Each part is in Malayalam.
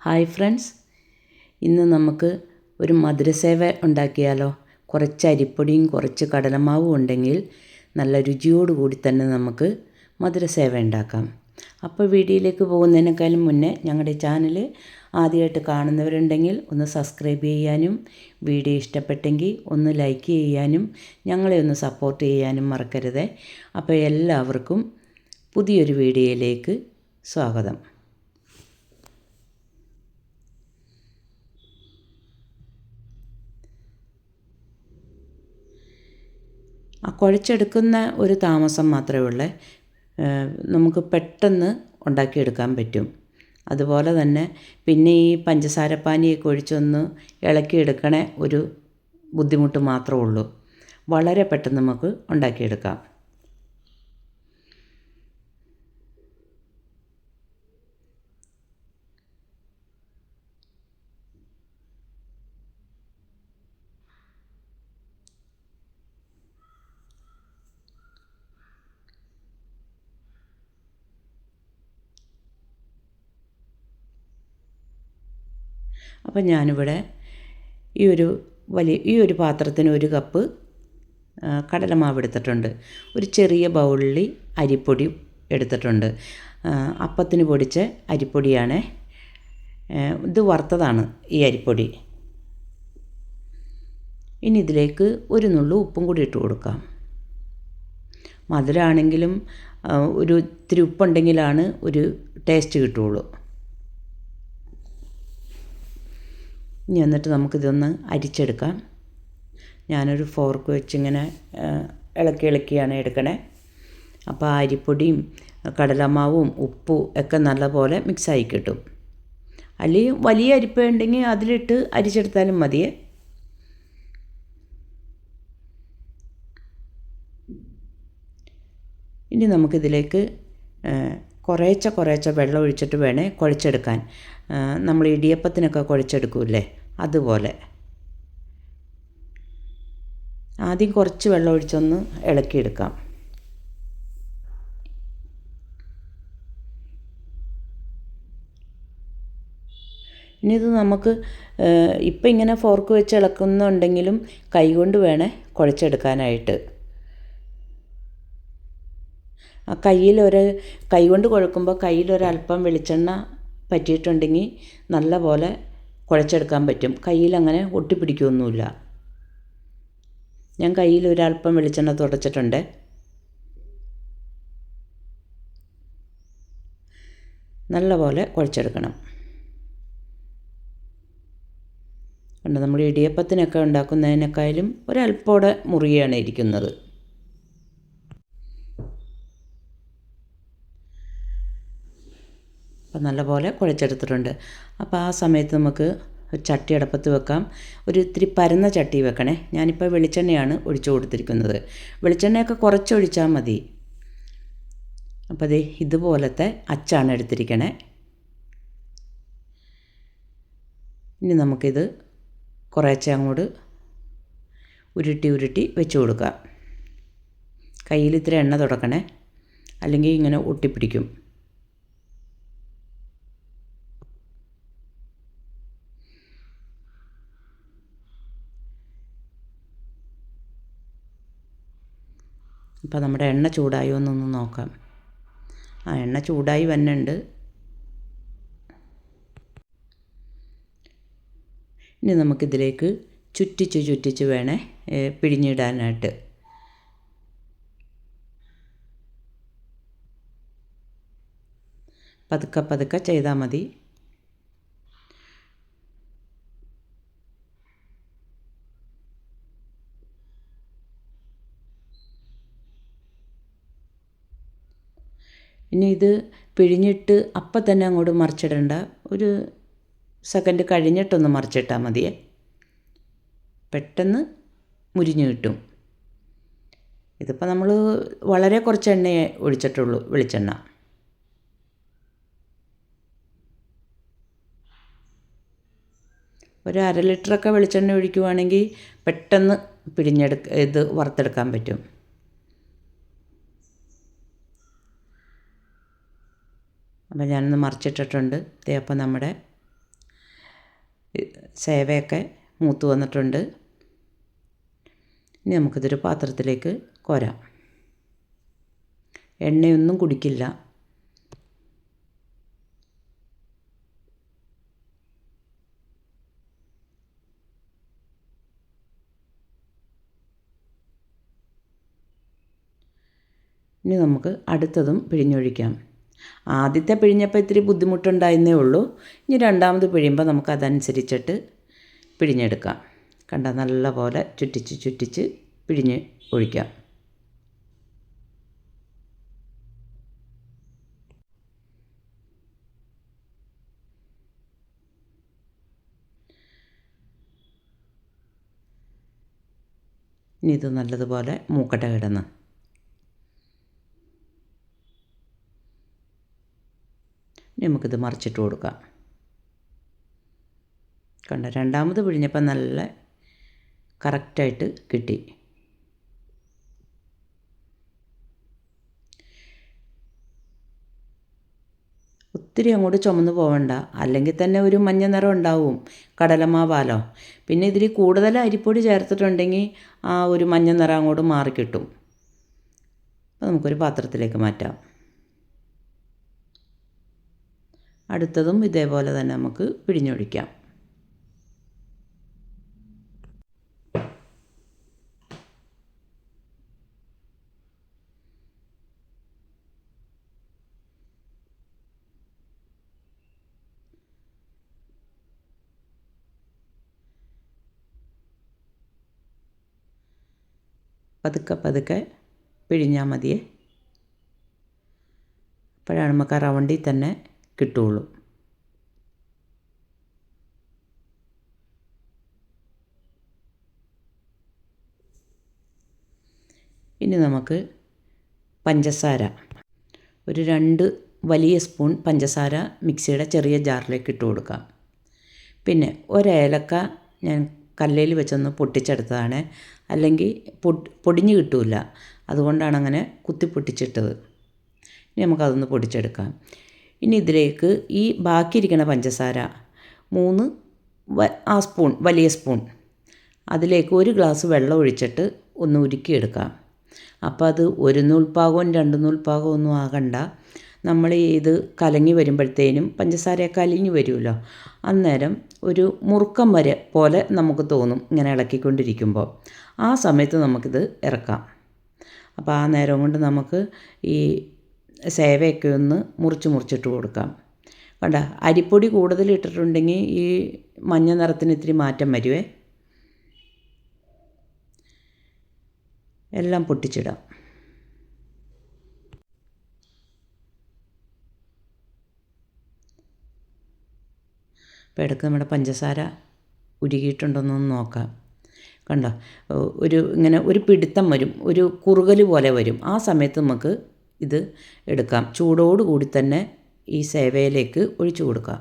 ഹായ് ഫ്രണ്ട്സ്, ഇന്ന് നമുക്ക് ഒരു മധുരസേവ ഉണ്ടാക്കിയാലോ. കുറച്ച് അരിപ്പൊടിയും കുറച്ച് കടലമാവും ഉണ്ടെങ്കിൽ നല്ല രുചിയോടുകൂടി തന്നെ നമുക്ക് മധുരസേവ ഉണ്ടാക്കാം. അപ്പോൾ വീഡിയോയിലേക്ക് പോകുന്നതിനേക്കാളും മുന്നേ ഞങ്ങളുടെ ചാനൽ ആദ്യമായിട്ട് കാണുന്നവരുണ്ടെങ്കിൽ ഒന്ന് സബ്സ്ക്രൈബ് ചെയ്യാനും വീഡിയോ ഇഷ്ടപ്പെട്ടെങ്കിൽ ഒന്ന് ലൈക്ക് ചെയ്യാനും ഞങ്ങളെ ഒന്ന് സപ്പോർട്ട് ചെയ്യാനും മറക്കരുത്. അപ്പോൾ എല്ലാവർക്കും പുതിയൊരു വീഡിയോയിലേക്ക് സ്വാഗതം. കുഴച്ചെടുക്കുന്ന ഒരു താമസം മാത്രമേ ഉള്ളൂ. നമുക്ക് പെട്ടെന്ന് ഉണ്ടാക്കിയെടുക്കാൻ പറ്റും. അതുപോലെ തന്നെ പിന്നെ ഈ പഞ്ചസാരപ്പാനിയൊക്കെ ഒഴിച്ചൊന്ന് ഇളക്കിയെടുക്കണ ഒരു ബുദ്ധിമുട്ട് മാത്രമേ ഉള്ളൂ. വളരെ പെട്ടെന്ന് നമുക്ക് ഉണ്ടാക്കിയെടുക്കാം. അപ്പം ഞാനിവിടെ ഈ ഒരു പാത്രത്തിന് 1 കപ്പ് കടലമാവ് എടുത്തിട്ടുണ്ട്. ഒരു ചെറിയ ബൗളിൽ അരിപ്പൊടി എടുത്തിട്ടുണ്ട്. അപ്പത്തിന് പൊടിച്ച അരിപ്പൊടിയാണ്. ഇത് വറുത്തതാണ് ഈ അരിപ്പൊടി. ഇനി ഇതിലേക്ക് ഒരു നുള്ളു ഉപ്പും കൂടി ഇട്ട് കൊടുക്കാം. മധുരമാണെങ്കിലും ഒരു ഇത്തിരി ഉപ്പുണ്ടെങ്കിലാണ് ഒരു ടേസ്റ്റ് കിട്ടുകയുള്ളൂ. ഇനി എന്നിട്ട് നമുക്കിതൊന്ന് അരിച്ചെടുക്കാം. ഞാനൊരു ഫോർക്ക് വെച്ചിങ്ങനെ ഇളക്കിയാണ് എടുക്കണേ. അപ്പോൾ ആ അരിപ്പൊടിയും കടലമാവും ഉപ്പും ഒക്കെ നല്ലപോലെ മിക്സായി കിട്ടും. അല്ലെങ്കിൽ വലിയ അരിപ്പ ഉണ്ടെങ്കിൽ അതിലിട്ട് അരിച്ചെടുത്താലും മതിയേ. ഇനി നമുക്കിതിലേക്ക് കുറേശ്ശെ വെള്ളം ഒഴിച്ചിട്ട് വേണേ കുഴച്ചെടുക്കാൻ. നമ്മൾ ഇടിയപ്പത്തിനൊക്കെ കുഴച്ചെടുക്കൂലേ, അതുപോലെ. ആദ്യം കുറച്ച് വെള്ളം ഒഴിച്ചൊന്ന് ഇളക്കിയെടുക്കാം. ഇനി ഇത് നമുക്ക് ഇപ്പം ഇങ്ങനെ ഫോർക്ക് വെച്ച് ഇളക്കുന്നുണ്ടെങ്കിലും കൈകൊണ്ട് വേണേ കുഴച്ചെടുക്കാനായിട്ട്. കൈ കൊണ്ട് കുഴക്കുമ്പോൾ കയ്യിലൊരല്പം വെളിച്ചെണ്ണ പറ്റിയിട്ടുണ്ടെങ്കിൽ നല്ല പോലെ കുഴച്ചെടുക്കാൻ പറ്റും. കയ്യിലങ്ങനെ ഒട്ടിപ്പിടിക്കുകയൊന്നുമില്ല. ഞാൻ കയ്യിലൊരല്പം വെളിച്ചെണ്ണ തുടച്ചിട്ടുണ്ട്. നല്ല പോലെ കുഴച്ചെടുക്കണം. കണ്ടോ, നമ്മൾ ഇടിയപ്പത്തിനൊക്കെ ഉണ്ടാക്കുന്നതിനേക്കാളും ഒരല്പോടെ മുറുകിയാണ് ഇരിക്കുന്നത്. അപ്പം നല്ലപോലെ കുഴച്ചെടുത്തിട്ടുണ്ട്. അപ്പോൾ ആ സമയത്ത് നമുക്ക് ചട്ടി അടപ്പത്ത് വെക്കാം. ഒരു ഇത്തിരി പരന്ന ചട്ടി വെക്കണേ. ഞാനിപ്പോൾ വെളിച്ചെണ്ണയാണ് ഒഴിച്ചു കൊടുത്തിരിക്കുന്നത്. വെളിച്ചെണ്ണയൊക്കെ കുറച്ചൊഴിച്ചാൽ മതി. അപ്പോൾ ദേ ഇതുപോലത്തെ അച്ചാണ് എടുത്തിരിക്കണേ. ഇനി നമുക്കിത് കുറേശ്ശെ അങ്ങോട്ട് ഉരുട്ടി വെച്ച് കൊടുക്കാം. കയ്യിൽ ഇത്തിരി എണ്ണ തുടക്കണേ, അല്ലെങ്കിൽ ഇങ്ങനെ ഒട്ടിപ്പിടിക്കും. അപ്പോൾ നമ്മുടെ എണ്ണ ചൂടായോ എന്നൊന്ന് നോക്കാം. എണ്ണ ചൂടായി വന്നുണ്ട്. ഇനി നമുക്കിതിലേക്ക് ചുറ്റിച്ച് വേണേ പിഴിഞ്ഞിടാനായിട്ട്. പതുക്കെ ചെയ്താൽ മതി. ഇനി ഇത് പിഴിഞ്ഞിട്ട് അപ്പം തന്നെ അങ്ങോട്ട് മറിച്ചിടണ്ട. ഒരു സെക്കൻഡ് കഴിഞ്ഞിട്ടൊന്ന് മറിച്ചിട്ടാൽ മതിയേ. പെട്ടെന്ന് മുരിഞ്ഞ് കിട്ടും. ഇതിപ്പോൾ നമ്മൾ വളരെ കുറച്ച് എണ്ണയെ ഒഴിച്ചിട്ടുള്ളൂ, വെളിച്ചെണ്ണ. ഒരു 1/2 ലിറ്ററൊക്കെ വെളിച്ചെണ്ണ ഒഴിക്കുവാണെങ്കിൽ പെട്ടെന്ന് ഇത് വറുത്തെടുക്കാൻ പറ്റും. അപ്പോൾ ഞാനൊന്ന് മറിച്ചിട്ടിട്ടുണ്ട്. അപ്പം നമ്മുടെ സേവയൊക്കെ മൂത്ത് വന്നിട്ടുണ്ട്. ഇനി നമുക്കിതൊരു പാത്രത്തിലേക്ക് കോരാം. എണ്ണയൊന്നും കുടിക്കില്ല. ഇനി നമുക്ക് അടുത്തതും പിഴിഞ്ഞൊഴിക്കാം. ആദ്യത്തെ പിഴിഞ്ഞപ്പോൾ ഇത്തിരി ബുദ്ധിമുട്ടുണ്ടായിരുന്നേ ഉള്ളൂ. ഇനി രണ്ടാമത് പിഴിയുമ്പോൾ നമുക്കതനുസരിച്ചിട്ട് പിഴിഞ്ഞെടുക്കാം. കണ്ട നല്ല പോലെ ചുറ്റിച്ച് പിഴിഞ്ഞ് ഒഴിക്കാം. ഇനി ഇത് നല്ലതുപോലെ മൂക്കട്ട കിടന്ന്. ഇനി നമുക്കിത് മറിച്ചിട്ട് കൊടുക്കാം. കണ്ട രണ്ടാമത് പിഴിഞ്ഞപ്പോൾ നല്ല കറക്റ്റായിട്ട് കിട്ടി. ഒത്തിരി അങ്ങോട്ട് ചുമന്ന് പോവണ്ട, അല്ലെങ്കിൽ തന്നെ ഒരു മഞ്ഞ നിറം ഉണ്ടാവും, കടലമാവാലോ. പിന്നെ ഇതിൽ കൂടുതൽ അരിപ്പൊടി ചേർത്തിട്ടുണ്ടെങ്കിൽ ആ ഒരു മഞ്ഞ നിറം അങ്ങോട്ട് മാറിക്കിട്ടും. അപ്പോൾ നമുക്കൊരു പാത്രത്തിലേക്ക് മാറ്റാം. അടുത്തതും ഇതേപോലെ തന്നെ നമുക്ക് പിഴിഞ്ഞൊഴിക്കാം. പതുക്കെ പിഴിഞ്ഞാൽ മതിയേ. അപ്പോഴാണ് നമുക്ക് ആ റൗണ്ടിൽ തന്നെ കിട്ടുകയുള്ളൂ. ഇനി നമുക്ക് പഞ്ചസാര ഒരു 2 വലിയ സ്പൂൺ പഞ്ചസാര മിക്സിയുടെ ചെറിയ ജാറിലേക്ക് ഇട്ട് കൊടുക്കാം. പിന്നെ ഒരേലക്ക ഞാൻ കല്ലിൽ വെച്ചൊന്ന് പൊട്ടിച്ചെടുത്തതാണ്, അല്ലെങ്കിൽ പൊടിഞ്ഞ് കിട്ടില്ല. അതുകൊണ്ടാണ് അങ്ങനെ കുത്തി പൊട്ടിച്ചിട്ടത്. ഇനി നമുക്കതൊന്ന് പൊടിച്ചെടുക്കാം. ഇനി ഇതിലേക്ക് ഈ ബാക്കിയിരിക്കുന്ന പഞ്ചസാര 3 സ്പൂൺ വലിയ സ്പൂൺ അതിലേക്ക് 1 ഗ്ലാസ് വെള്ളം ഒഴിച്ചിട്ട് ഒന്ന് ഉരുക്കിയെടുക്കാം. അപ്പോൾ അത് 1 നൂൽപ്പാകവും 2 നൂൽപ്പാകവും ഒന്നും ആകണ്ട. നമ്മൾ ഇത് കലങ്ങി വരുമ്പോഴത്തേനും പഞ്ചസാരയൊക്കെ അലിഞ്ഞ് വരുമല്ലോ, അന്നേരം ഒരു മുറുക്കം വരെ പോലെ നമുക്ക് തോന്നും ഇങ്ങനെ ഇളക്കിക്കൊണ്ടിരിക്കുമ്പോൾ. ആ സമയത്ത് നമുക്കിത് ഇറക്കാം. അപ്പോൾ ആ നേരം കൊണ്ട് നമുക്ക് ഈ സേവയൊക്കെ ഒന്ന് മുറിച്ചിട്ട് കൊടുക്കാം. കണ്ട അരിപ്പൊടി കൂടുതൽ ഇട്ടിട്ടുണ്ടെങ്കിൽ ഈ മഞ്ഞ നിറത്തിന് ഇത്തിരി മാറ്റം വരുവേ. എല്ലാം പൊട്ടിച്ചിടാം. അപ്പോൾ ഇടയ്ക്ക് നമ്മുടെ പഞ്ചസാര ഉരുകിയിട്ടുണ്ടോയെന്നൊന്ന് നോക്കാം. കണ്ടോ, ഇങ്ങനെ ഒരു പിടുത്തം വരും, ഒരു കുറുകൽ പോലെ വരും. ആ സമയത്ത് നമുക്ക് ഇത് എടുക്കാം. ചൂടോടുകൂടി തന്നെ ഈ സേവയിലേക്ക് ഒഴിച്ചു കൊടുക്കാം.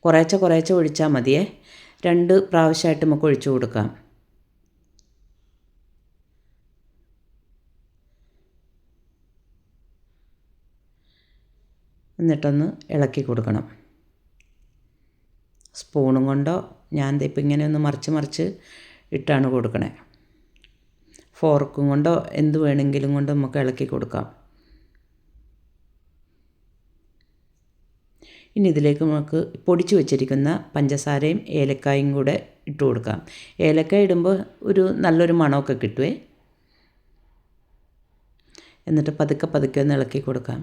കുറേശ്ശെ ഒഴിച്ചാൽ മതിയേ. 2 പ്രാവശ്യമായിട്ട് നമുക്ക് ഒഴിച്ചു കൊടുക്കാം. എന്നിട്ടൊന്ന് ഇളക്കി കൊടുക്കണം. സ്പൂണും കൊണ്ടോ, ഞാൻ ഇപ്പം ഇങ്ങനെ ഒന്ന് മറിച്ച് ഇട്ടാണ് കൊടുക്കണേ. ഫോർക്കും കൊണ്ടോ എന്ത് വേണമെങ്കിലും കൊണ്ട് നമുക്ക് ഇളക്കി കൊടുക്കാം. ഇനി ഇതിലേക്ക് നമുക്ക് പൊടിച്ചു വെച്ചിരിക്കുന്ന പഞ്ചസാരയും ഏലക്കായും കൂടെ ഇട്ട് കൊടുക്കാം. ഏലക്കായ ഇടുമ്പോൾ ഒരു നല്ലൊരു മണമൊക്കെ കിട്ടുമേ. എന്നിട്ട് പതുക്കെ ഒന്ന് ഇളക്കി കൊടുക്കാം.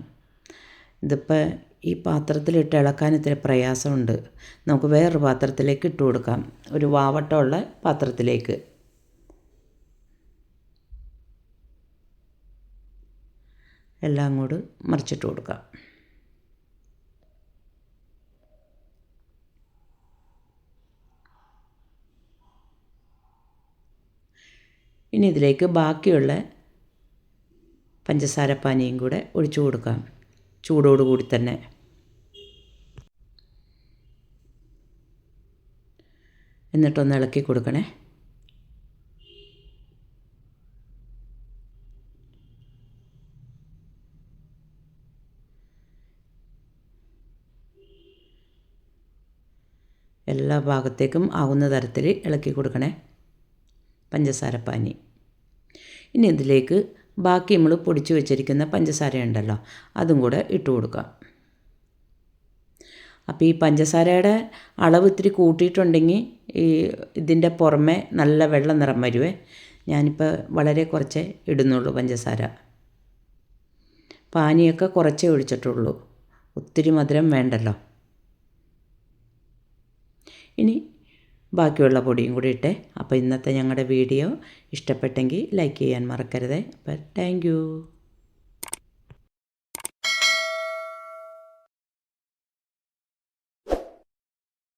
ഇതിപ്പോൾ ഈ പാത്രത്തിലിട്ട് ഇളക്കാൻ ഇത്തിരി പ്രയാസമുണ്ട്. നമുക്ക് വേറൊരു പാത്രത്തിലേക്ക് ഇട്ട് കൊടുക്കാം, ഒരു വാവട്ടമുള്ള പാത്രത്തിലേക്ക്. എല്ലാം കൂടി മറിച്ചിട്ട് കൊടുക്കാം. ഇനി ഇതിലേക്ക് ബാക്കിയുള്ള പഞ്ചസാരപ്പാനിയും കൂടെ ഒഴിച്ചു കൊടുക്കാം, ചൂടോടുകൂടി തന്നെ. എന്നിട്ടൊന്ന് ഇളക്കി കൊടുക്കണേ. എല്ലാ ഭാഗത്തേക്കും ആവുന്ന തരത്തിൽ ഇളക്കി കൊടുക്കണേ പഞ്ചസാരപ്പാനി. ഇനി ഇതിലേക്ക് ബാക്കി നമ്മൾ പൊടിച്ച് വെച്ചിരിക്കുന്ന പഞ്ചസാര ഉണ്ടല്ലോ അതും കൂടെ ഇട്ട് കൊടുക്കാം. അപ്പോൾ ഈ പഞ്ചസാരയുടെ അളവ് ഇത്തിരി കൂട്ടിയിട്ടുണ്ടെങ്കിൽ ഈ ഇതിൻ്റെ പുറമെ നല്ല വെള്ള നിറം വരുവേ. ഞാനിപ്പോൾ വളരെ കുറച്ചേ ഇടുന്നുള്ളൂ പഞ്ചസാര. പാനിയൊക്കെ കുറച്ചേ ഒഴിച്ചിട്ടുള്ളൂ, ഒത്തിരി മധുരം വേണ്ടല്ലോ. ഇനി ബാക്കിയുള്ള പൊടിയും കൂടി ഇട്ടേ. അപ്പോൾ ഇന്നത്തെ ഞങ്ങളുടെ വീഡിയോ ഇഷ്ടപ്പെട്ടെങ്കിൽ ലൈക്ക് ചെയ്യാൻ മറക്കരുതേ. അപ്പോൾ താങ്ക് യു.